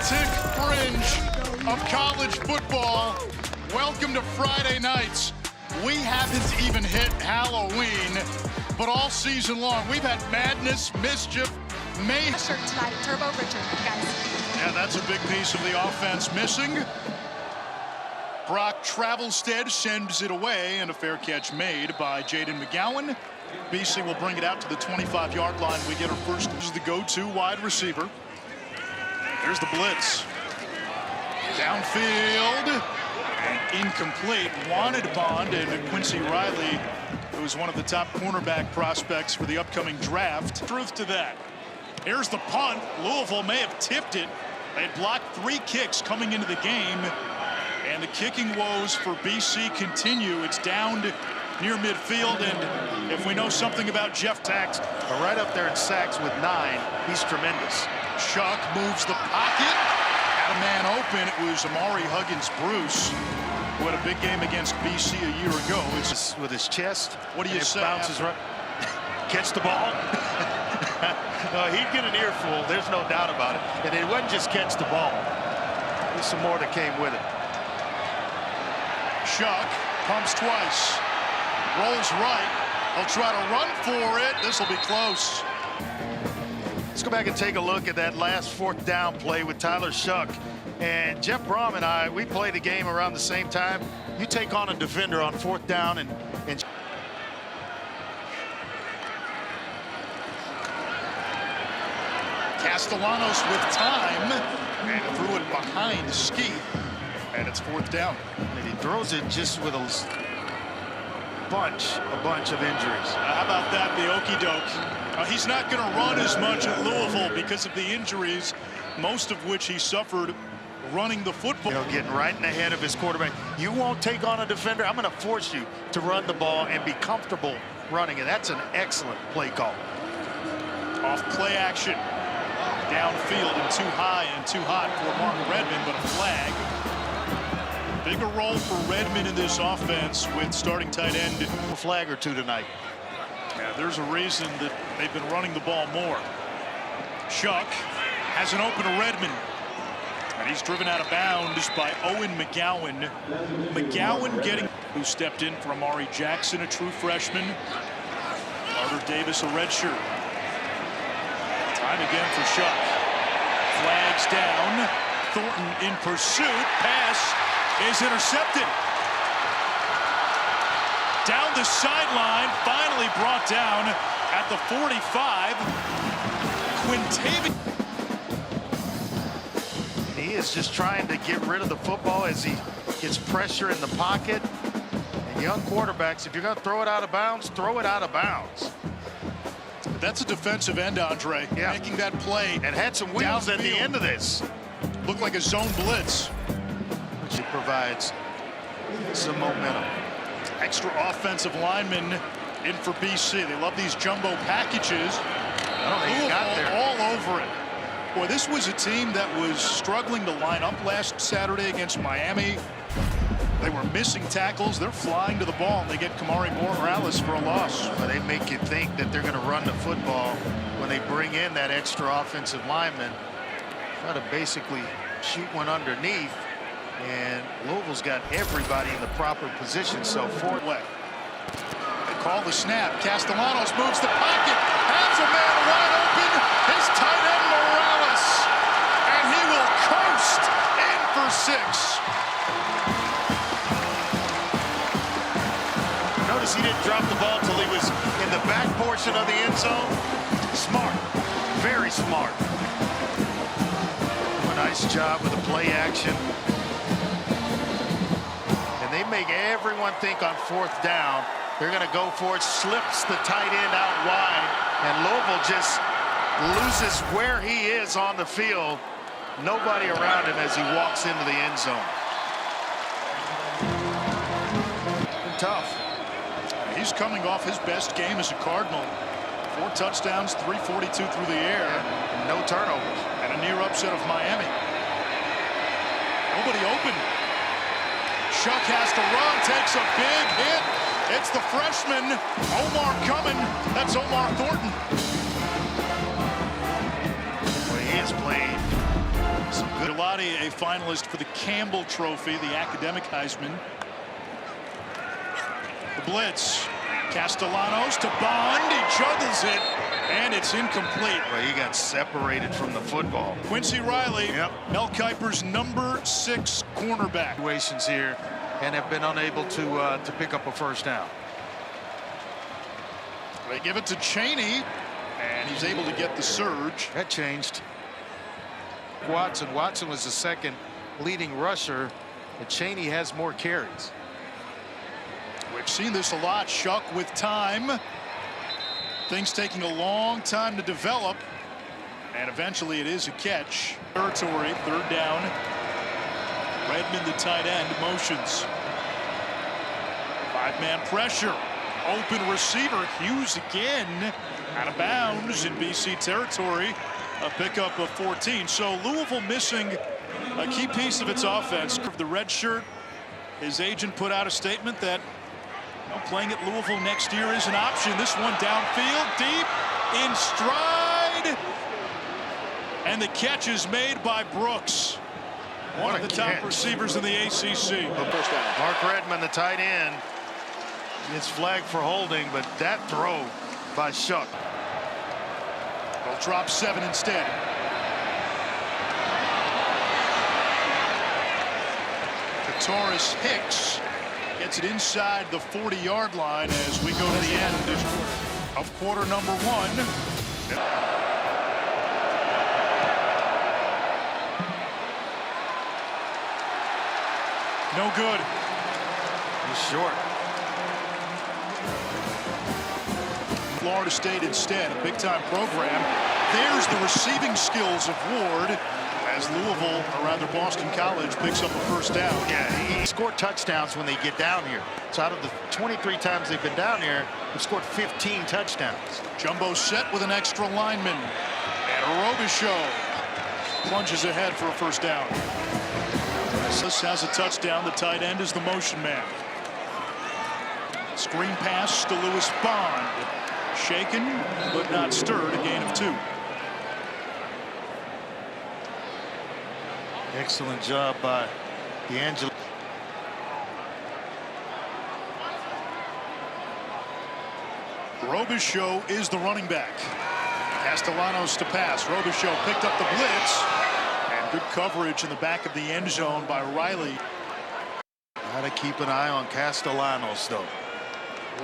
romantic fringe of college football. Welcome to Friday nights. We haven't even hit Halloween, but all season long we've had madness, mischief, mayhem. Shirt tonight, Turbo Richard, guys. Yeah, that's a big piece of the offense missing. Brock Travelstead sends it away, and a fair catch made by Jaden McGowan. BC will bring it out to the 25-yard line. We get our first. This is the go-to wide receiver. There's the blitz. Downfield. And incomplete. Wanted Bond and Quincy Riley, who is one of the top cornerback prospects for the upcoming draft. Truth to that. Here's the punt. Louisville may have tipped it. They had blocked 3 kicks coming into the game. And the kicking woes for BC continue. It's down to near midfield, and if we know something about Jeff Tax, right up there in sacks with 9, he's tremendous. Shuck moves the pocket. Had a man open. It was Amari Huggins-Bruce, who had a big game against BC a year ago. It's with his chest. What do you say? Bounces right. Catch the ball. He'd get an earful. There's no doubt about it. And it wasn't just catch the ball. There's some more that came with it. Shuck pumps twice. Rolls right. He'll try to run for it. This will be close. Let's go back and take a look at that last 4th down play with Tyler Shuck. And Jeff Brom and I, we played the game around the same time. You take on a defender on 4th down and Castellanos with time and threw it behind Ski, and it's 4th down. And he throws it just with a bunch of injuries. How about that, the okey doke? He's not going to run as much at Louisville because of the injuries, most of which he suffered running the football. You know, getting right in the head of his quarterback. You won't take on a defender. I'm going to force you to run the ball and be comfortable running it. That's an excellent play call. Off play action. Downfield and too high and too hot for Martin Redmond, but a flag. Bigger role for Redmond in this offense with starting tight end. A flag or 2 tonight. Yeah, there's a reason that they've been running the ball more. Shuck has an open to Redmond. And he's driven out of bounds by Owen McGowan. McGowan getting, who stepped in for Amari Jackson, a true freshman. Carter Davis, a redshirt. Time again for Shuck. Flags down. Thornton in pursuit. Pass is intercepted. Down the sideline, finally brought down at the 45. Quintavious. He is just trying to get rid of the football as he gets pressure in the pocket. And young quarterbacks, if you're going to throw it out of bounds, throw it out of bounds. That's a defensive end, Andre. Yeah. Making that play. And had some wheels at the end of this. Looked like a zone blitz. Which provides some momentum. Extra offensive linemen in for BC. They love these jumbo packages. I don't think he got there. All over it. Boy, this was a team that was struggling to line up last Saturday against Miami. They were missing tackles. They're flying to the ball, and they get Kamari Morales for a loss. Well, they make you think that they're going to run the football when they bring in that extra offensive lineman. Try to basically shoot one underneath, and Louisville's got everybody in the proper position. So forward way. They call the snap. Castellanos moves the pocket, has a man wide open. His tight end Morales, and he will coast in for 6. Notice he didn't drop the ball till he was in the back portion of the end zone. Smart, very smart. A nice job with the play action. And they make everyone think on 4th down they're going to go for it. Slips the tight end out wide, and Louisville just loses where he is on the field. Nobody around him as he walks into the end zone. Tough. He's coming off his best game as a Cardinal. 4 touchdowns, 342 through the air. And no turnovers. And a near upset of Miami. Nobody open. Shuck has to run, takes a big hit. It's the freshman, Omar coming. That's Omar Thornton. Well, he has played some good Gigliotti, a finalist for the Campbell Trophy, the academic Heisman. The blitz. Castellanos to Bond. He juggles it, and it's incomplete. Well, he got separated from the football. Quincy Riley, Yep. Mel Kiper's #6 cornerback. Situations here, and have been unable to pick up a first down. They give it to Cheney, and he's able to get the surge. That changed. Watson was the second leading rusher, and Cheney has more carries. We've seen this a lot. Shuck with time. Things taking a long time to develop, and eventually it is a catch. Territory, 3rd down. Redmond, the tight end, motions. 5-man pressure. Open receiver. Hughes again. Out of bounds in BC territory. A pickup of 14. So Louisville missing a key piece of its offense. The red shirt, his agent put out a statement that playing at Louisville next year is an option. This one downfield, deep, in stride. And the catch is made by Brooks. One of the top receivers in the ACC. Mark Redmond, the tight end, gets flagged for holding, but that throw by Shuck. They'll drop 7 instead. Katoris Hicks gets it inside the 40-yard line as we go to the end of quarter number 1. No good. He's short. Florida State instead, a big-time program. There's the receiving skills of Ward as Louisville, or rather Boston College, picks up a first down. Yeah, he scored touchdowns when they get down here. So out of the 23 times they've been down here, they've scored 15 touchdowns. Jumbo set with an extra lineman. And Robichaux plunges ahead for a first down. This has a touchdown. The tight end is the motion man. Screen pass to Lewis Bond. Shaken, but not stirred. A gain of 2. Excellent job by D'Angelo. Robichaux is the running back. Castellanos to pass. Robichaux picked up the blitz. And good coverage in the back of the end zone by Riley. Gotta keep an eye on Castellanos, though.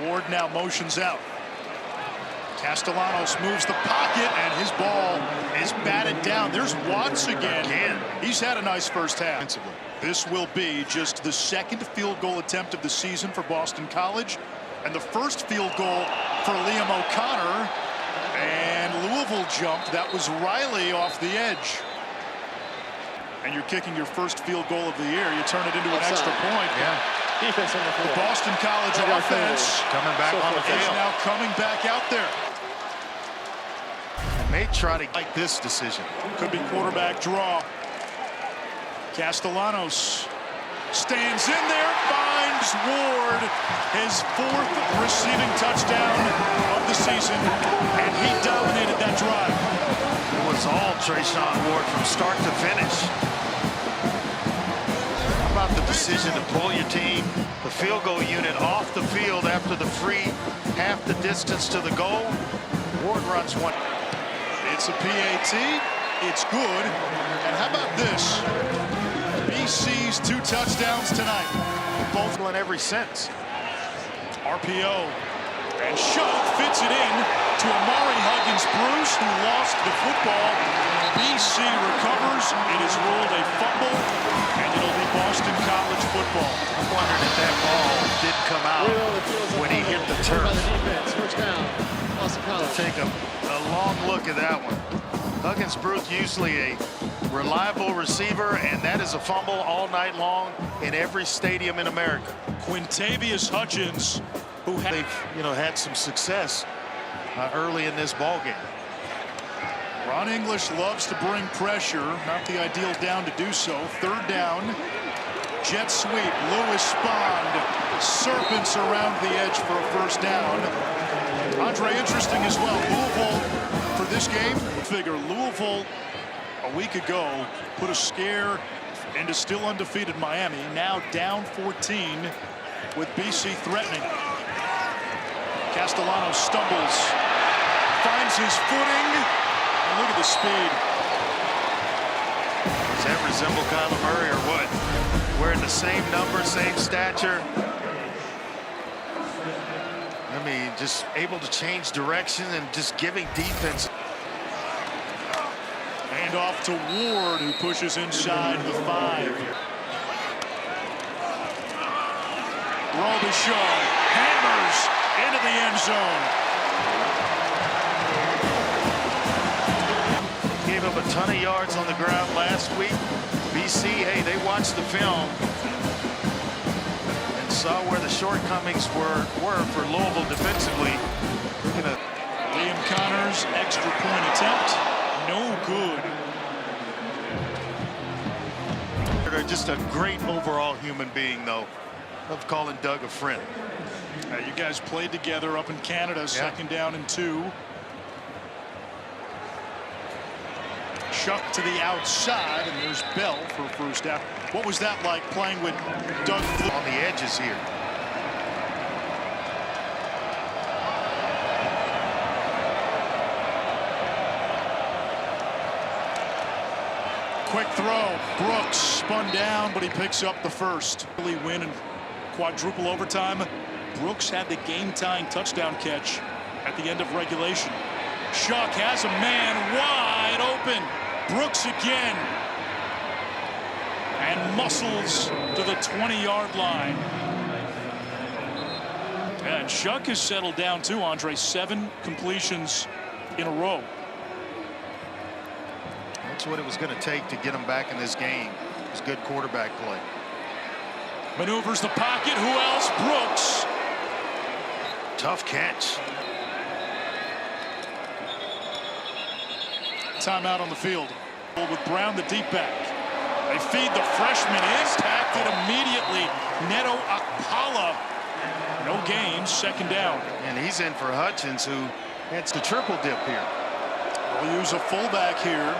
Ward now motions out. Castellanos moves the pocket, and his ball is batted down. There's Watts again. He's had a nice first half. This will be just the 2nd field goal attempt of the season for Boston College, and the first field goal for Liam O'Connor. And Louisville jumped. That was Riley off the edge. And you're kicking your first field goal of the year. You turn it into an extra point. Yeah. Defense on the floor. The Boston College offense Coming back on the is field. now coming back out there. May try to like this decision. Could be quarterback draw. Castellanos stands in there, finds Ward, his 4th receiving touchdown of the season, and he dominated that drive. It was all Trayshawn Ward from start to finish. How about the decision to pull your team, the field goal unit, off the field after the free half the distance to the goal? Ward runs one. It's a PAT. It's good. And how about this? BC's 2 touchdowns tonight. Both in every sense. RPO. And Shuck fits it in to Amari Huggins-Bruce, who lost the football. BC recovers. It is ruled a fumble, and it'll be Boston College football. I'm wondering if that ball didn't come out when he hit the turf. First down, Boston College. Take a long look at that one. Huggins-Bruce, usually a reliable receiver, and that is a fumble all night long in every stadium in America. Quintavious Hutchins, who had some success early in this ball game. Ron English loves to bring pressure, not the ideal down to do so. 3rd down, jet sweep, Lewis Bond serpents around the edge for a first down. Andre, interesting as well, Louisville for this game. Figure Louisville a week ago put a scare into still undefeated Miami. Now down 14 with BC threatening. Castellano stumbles, finds his footing, and look at the speed. Does that resemble Kyler Murray or what? Wearing the same number, same stature. I mean, just able to change direction and just giving defense. Hand off to Ward, who pushes inside the 5. Robichaud hammers into the end zone. Gave up a ton of yards on the ground last week. BC, hey, they watched the film and saw where the shortcomings were for Louisville defensively. Look at Liam Connors, extra point attempt. No good. They're just a great overall human being, though. Love calling Doug a friend. You guys played together up in Canada, second down and 2. Shuck to the outside, and there's Bell for first down. What was that like playing with Doug on the edges here? Quick throw. Brooks spun down, but he picks up the first. Really win in quadruple overtime. Brooks had the game-tying touchdown catch at the end of regulation. Shuck has a man wide open. Brooks again. And muscles to the 20-yard line. And Shuck has settled down too, Andre. 7 completions in a row. That's what it was going to take to get him back in this game. It was good quarterback play. Maneuvers the pocket. Who else? Brooks. Tough catch. Timeout on the field. With Brown, the deep back. They feed the freshman. Impacted immediately. Neto Akpala. No gain. Second down. And he's in for Hutchins, who hits the triple dip here. We'll use a fullback here.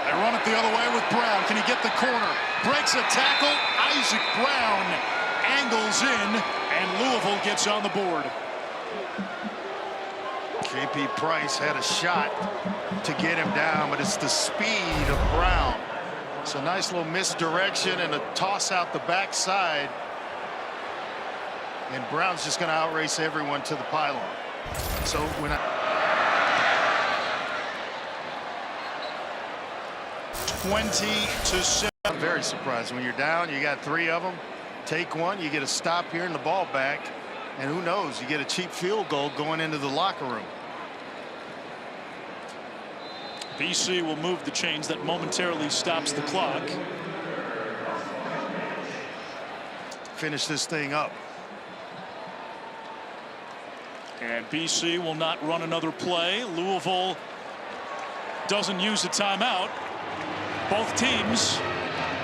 They run it the other way with Brown. Can he get the corner? Breaks a tackle. Isaac Brown angles in, and Louisville gets on the board. KP Price had a shot to get him down, but it's the speed of Brown. It's a nice little misdirection and a toss out the backside. And Brown's just going to outrace everyone to the pylon. So when 20-7. I'm very surprised. When you're down, you got 3 of them. Take one, you get a stop here and the ball back. And who knows, you get a cheap field goal going into the locker room. BC will move the chains. That momentarily stops the clock. Finish this thing up. And BC will not run another play. Louisville doesn't use a timeout. Both teams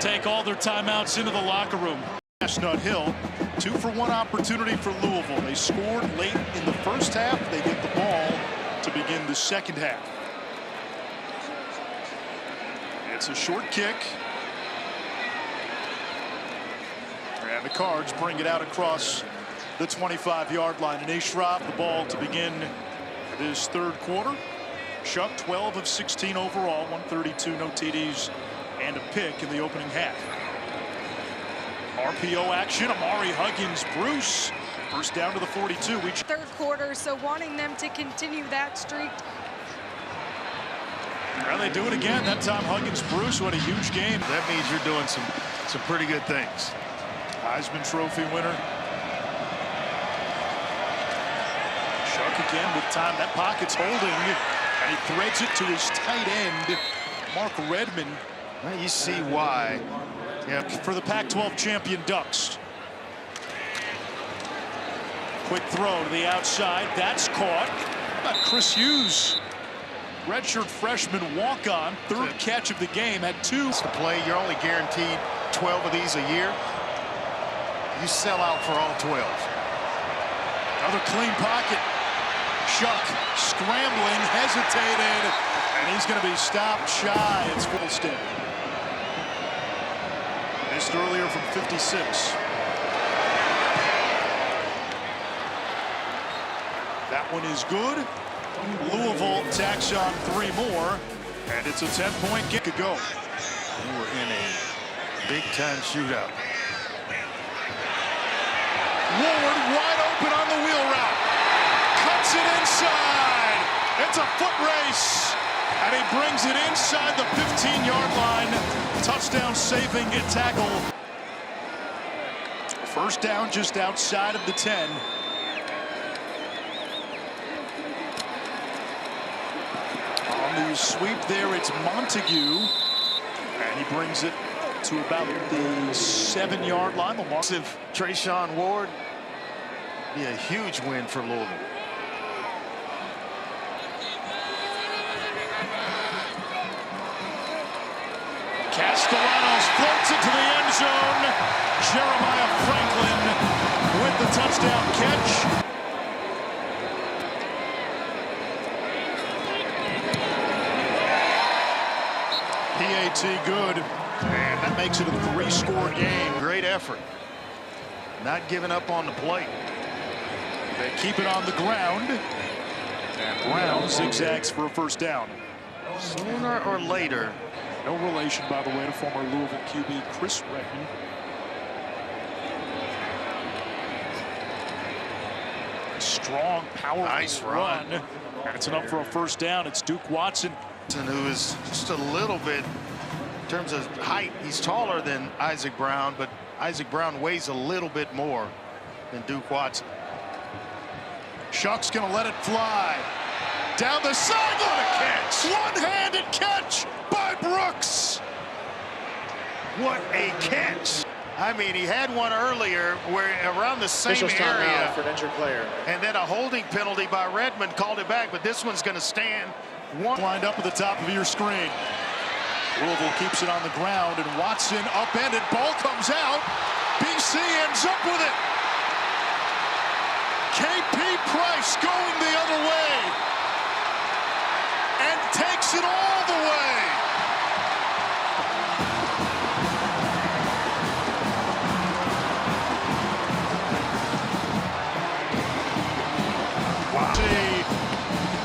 take all their timeouts into the locker room. Chestnut Hill, 2-for-1 opportunity for Louisville. They scored late in the first half. They get the ball to begin the second half. It's a short kick. And the Cards bring it out across the 25-yard line. And Ashraf, the ball to begin this third quarter. Shuck, 12 of 16 overall, 132, no TDs, and a pick in the opening half. RPO action, Amari Huggins, Bruce, first down to the 42. Third quarter, so wanting them to continue that streak. Well, they do it again. That time Huggins, Bruce, what a huge game. That means you're doing some pretty good things. Heisman Trophy winner. Shuck again with time. That pocket's holding, and he threads it to his tight end, Mark Redmond. Well, you see why. Yeah, for the Pac-12 champion Ducks. Quick throw to the outside. That's caught. How about Chris Hughes? Redshirt freshman walk-on, third catch of the game, had 2. To play, you're only guaranteed 12 of these a year. You sell out for all 12. Another clean pocket. Shuck scrambling, hesitated, and he's going to be stopped shy. It's Fullston. Missed earlier from 56. That one is good. Louisville tacks on 3 more, and it's a 10-point kick to go. We were in a big-time shootout. Ward wide open on the wheel route. Cuts it inside. It's a foot race. And he brings it inside the 15-yard line. Touchdown saving tackle. First down just outside of the 10. On the sweep there, it's Montague. And he brings it to about the 7-yard line. The Massive Trayshawn Ward. Be a huge win for Louisville. Castellanos floats it to the end zone. Jeremiah Franklin with the touchdown catch. PAT good. And that makes it a 3-score game. Great effort. Not giving up on the plate. They keep it on the ground. And Brown zigzags for a first down. Sooner or later. No relation, by the way, to former Louisville QB Chris Redman. Strong, powerful nice run. And it's enough for a first down. It's Duke Watson. Who is just a little bit, in terms of height, he's taller than Isaac Brown, but Isaac Brown weighs a little bit more than Duke Watson. Shuck's going to let it fly. Down the sideline, a catch. One-handed catch by Brooks. What a catch. I mean, he had one earlier where around the same area for an injured player. And then a holding penalty by Redmond called it back, but this one's going to stand. One lined up at the top of your screen. Louisville keeps it on the ground, and Watson upended. Ball comes out. BC ends up with it. KP Price going the other way and takes it all the way. Wow. See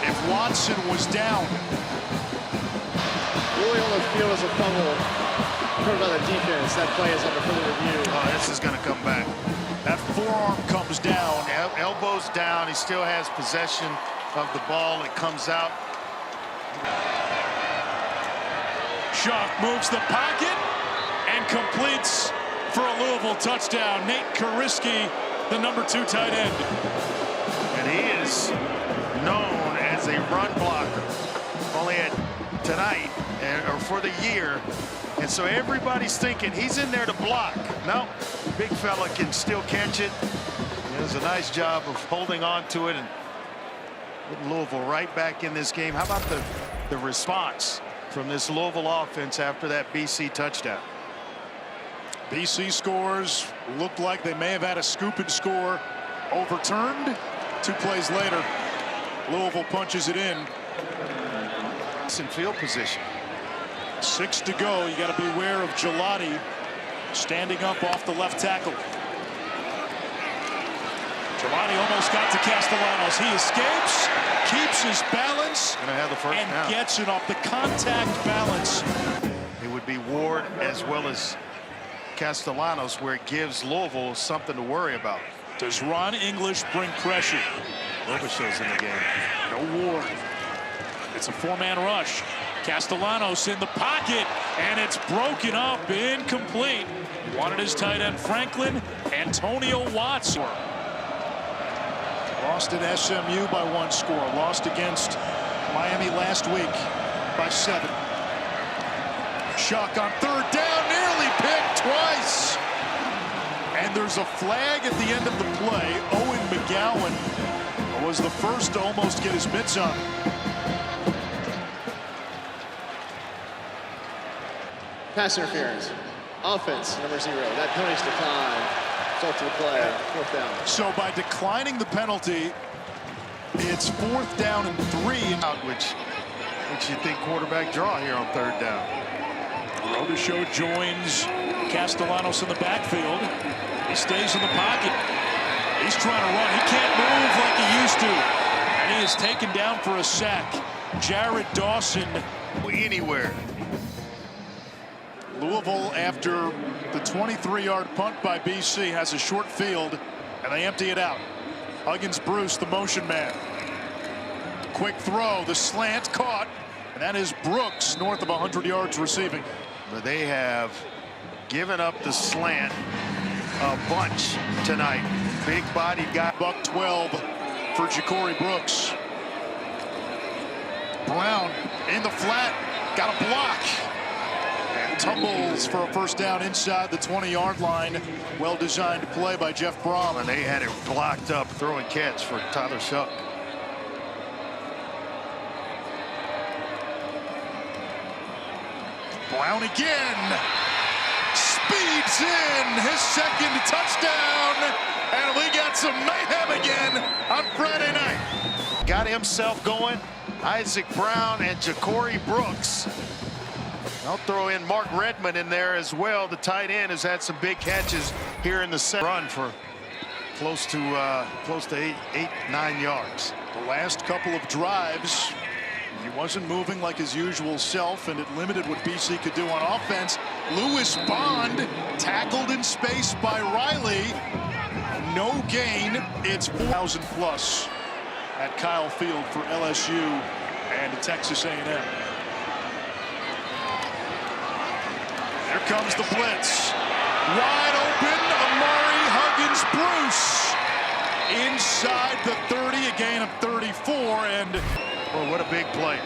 if Watson was down. Really on the field as a fumble. Heard about the defense. That play is under further review. Oh, this is going to come back. That forearm comes down. Elbows down. He still has possession of the ball. It comes out. Shuck moves the pocket and completes for a Louisville touchdown. Nate Kariski, the #2 tight end. And he is known as a run blocker. Only at tonight, or for the year. And so everybody's thinking he's in there to block. No, big fella can still catch it. He does a nice job of holding on to it and putting Louisville right back in this game. How about the response from this Louisville offense after that BC touchdown? BC scores. Looked like they may have had a scoop and score overturned. 2 plays later, Louisville punches it in. It's in field position. 6 to go. You got to beware of Gelati standing up off the left tackle. Gelati almost got to Castellanos. He escapes, keeps his balance, Gonna have the first and down. gets it off the contact balance. It would be Ward as well as Castellanos, where it gives Louisville something to worry about. Does Ron English bring pressure? Robichaux's in the game. No Ward. It's a 4-man rush. Castellanos in the pocket, and it's broken up, incomplete. Wanted his tight end Franklin. Antonio Watson. Lost at SMU by 1 score. Lost against Miami last week by 7. Shuck on 3rd down, nearly picked twice. And there's a flag at the end of the play. Owen McGowan was the first to almost get his mitts on. Pass interference. Offense, #0. That penalty's declined. Result of the play. 4th down. So by declining the penalty, It's 4th down and 3. Out, which makes you think quarterback draw here on 3rd down. Rodisho joins Castellanos in the backfield. He stays in the pocket. He's trying to run. He can't move like he used to. And he is taken down for a sack. Jared Dawson. Anywhere. Louisville, after the 23-yard punt by BC, has a short field, and they empty it out. Huggins Bruce, the motion man. Quick throw, the slant caught, and that is Brooks, north of 100 yards receiving. But they have given up the slant a bunch tonight. Big body guy. Buck 12 for Ja'Cory Brooks. Brown in the flat, got a block. And tumbles for a 1st down inside the 20-yard line. Well-designed play by Jeff Brom. And they had it blocked up, throw and catch for Tyler Shuck. Brown again. Speeds in his 2nd touchdown. And we got some mayhem again on Friday night. Got himself going. Isaac Brown and Ja'Cory Brooks. I'll throw in Mark Redmond in there as well. The tight end has had some big catches here in the second run for close to 8-9 yards. The last couple of drives, he wasn't moving like his usual self, and it limited what BC could do on offense. Lewis Bond tackled in space by Riley. No gain. It's 4,000 plus at Kyle Field for LSU and Texas A&M. Here comes the blitz. Wide open, Amari Huggins Bruce. Inside the 30, a gain of 34, and well, what a big play.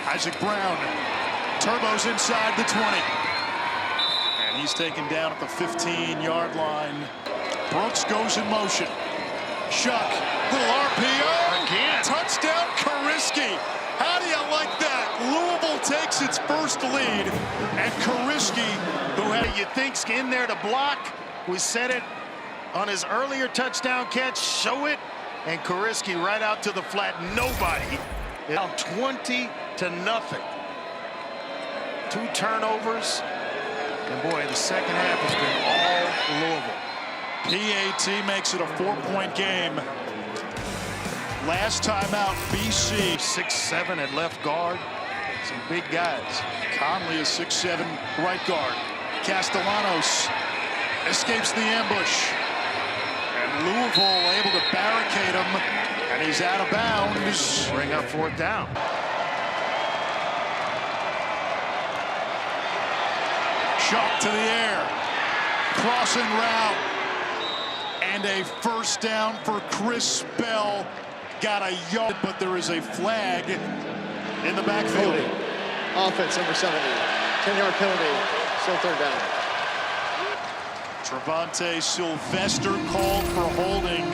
Isaac Brown turbos inside the 20. And he's taken down at the 15-yard line. Brooks goes in motion. Shuck, little RPO. Again. Touchdown, Kariski. How do you like that? Louisville takes its first lead. And Kariski, who had You think's in there to block. We said it on his earlier touchdown catch. Show it. And Kariski right out to the flat. Nobody. Now 20-0. 2 turnovers. And boy, the second half has been all Louisville. PAT makes it a 4-point game. Last time out, BC. 6'7" at left guard. Some big guys. Conley is 6'7" right guard. Castellanos escapes the ambush. And Louisville able to barricade him. And he's out of bounds. Bring up 4th down. Shot to the air. Crossing route. And a 1st down for Chris Bell. Got a yard, but there is a flag in the backfield. Holding. Offense, number 70. 10-yard penalty. Still 3rd down. Trevante Sylvester called for holding.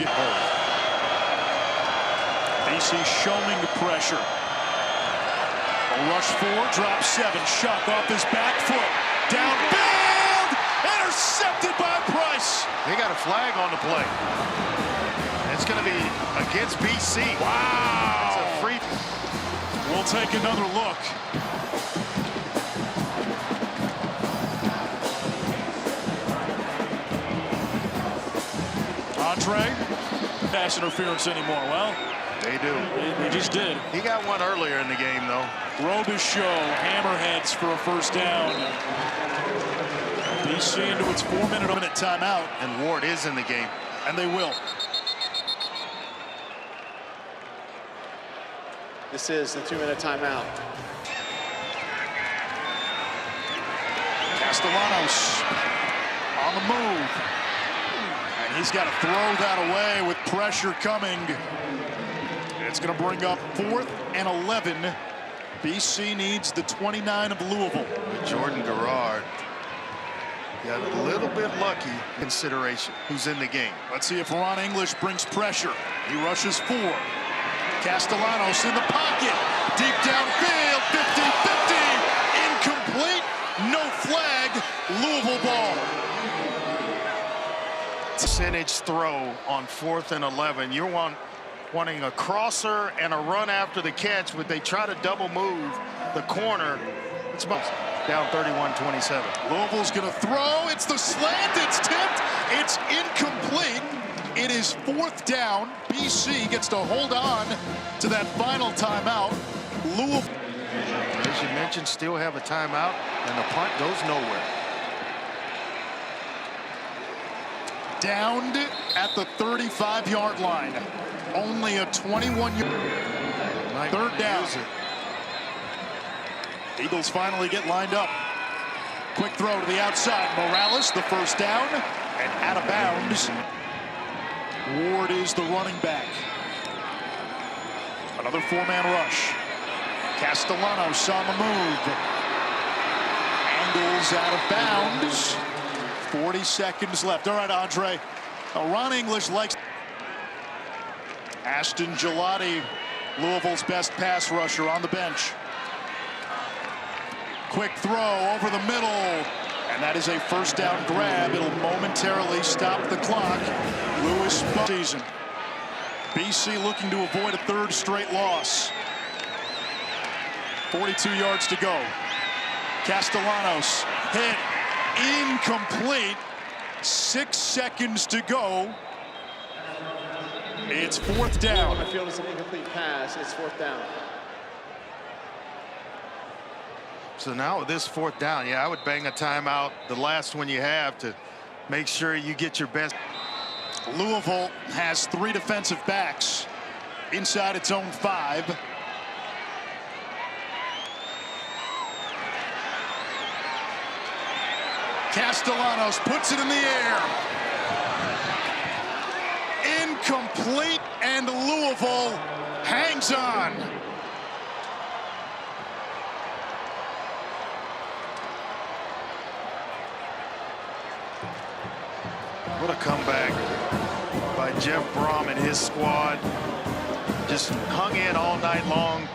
BC showing the pressure. A rush 4, drop 7. Shuck off his back foot. Downfield! Intercepted by Price. They got a flag on the play. It's going to be against BC. Wow! It's a free. We'll take another look. Andre, pass interference anymore. Well, they do. They just did. He got one earlier in the game, though. Robichaux hammerheads for a 1st down. BC into its 4-minute timeout. And Ward is in the game. And they will. This is the 2-minute timeout. Castellanos on the move. And he's got to throw that away with pressure coming. It's going to bring up 4th and 11. BC needs the 29 of Louisville. Jordan Garrard got a little bit lucky. Consideration. Who's in the game? Let's see if Ron English brings pressure. He rushes 4. Castellanos in the pocket. deep downfield, 50-50, incomplete, no flag, Louisville ball. Percentage throw on 4th and 11. You're wanting a crosser and a run after the catch, but they try to double move the corner. It's down 31-27. Louisville's going to throw. It's the slant. It's tipped. It's incomplete. It is 4th down. BC gets to hold on to that final timeout. Louisville, as you mentioned, still have a timeout, and the punt goes nowhere. downed at the 35-yard line. Only a 21-yard. 3rd down. Eagles finally get lined up. Quick throw to the outside. Morales, the 1st down, and out of bounds. Ward is the running back. Another 4-man rush. Castellanos on the move. Angles out of bounds. 40 seconds left. All right, Andre. Ron English likes. Ashton Gelati, Louisville's best pass rusher, on the bench. Quick throw over the middle, and that is a 1st down grab. It'll momentarily stop the clock. Lewis season. BC looking to avoid a 3rd straight loss. 42 yards to go. Castellanos hit, incomplete. 6 seconds to go. It's 4th down. On the field is an incomplete pass. It's 4th down. So now with this 4th down, yeah, I would bang a timeout, the last one you have, to make sure you get your best. Louisville has 3 defensive backs inside its own 5. Castellanos puts it in the air. Incomplete, and Louisville hangs on. What a comeback by Jeff Brom and his squad. Just hung in all night long.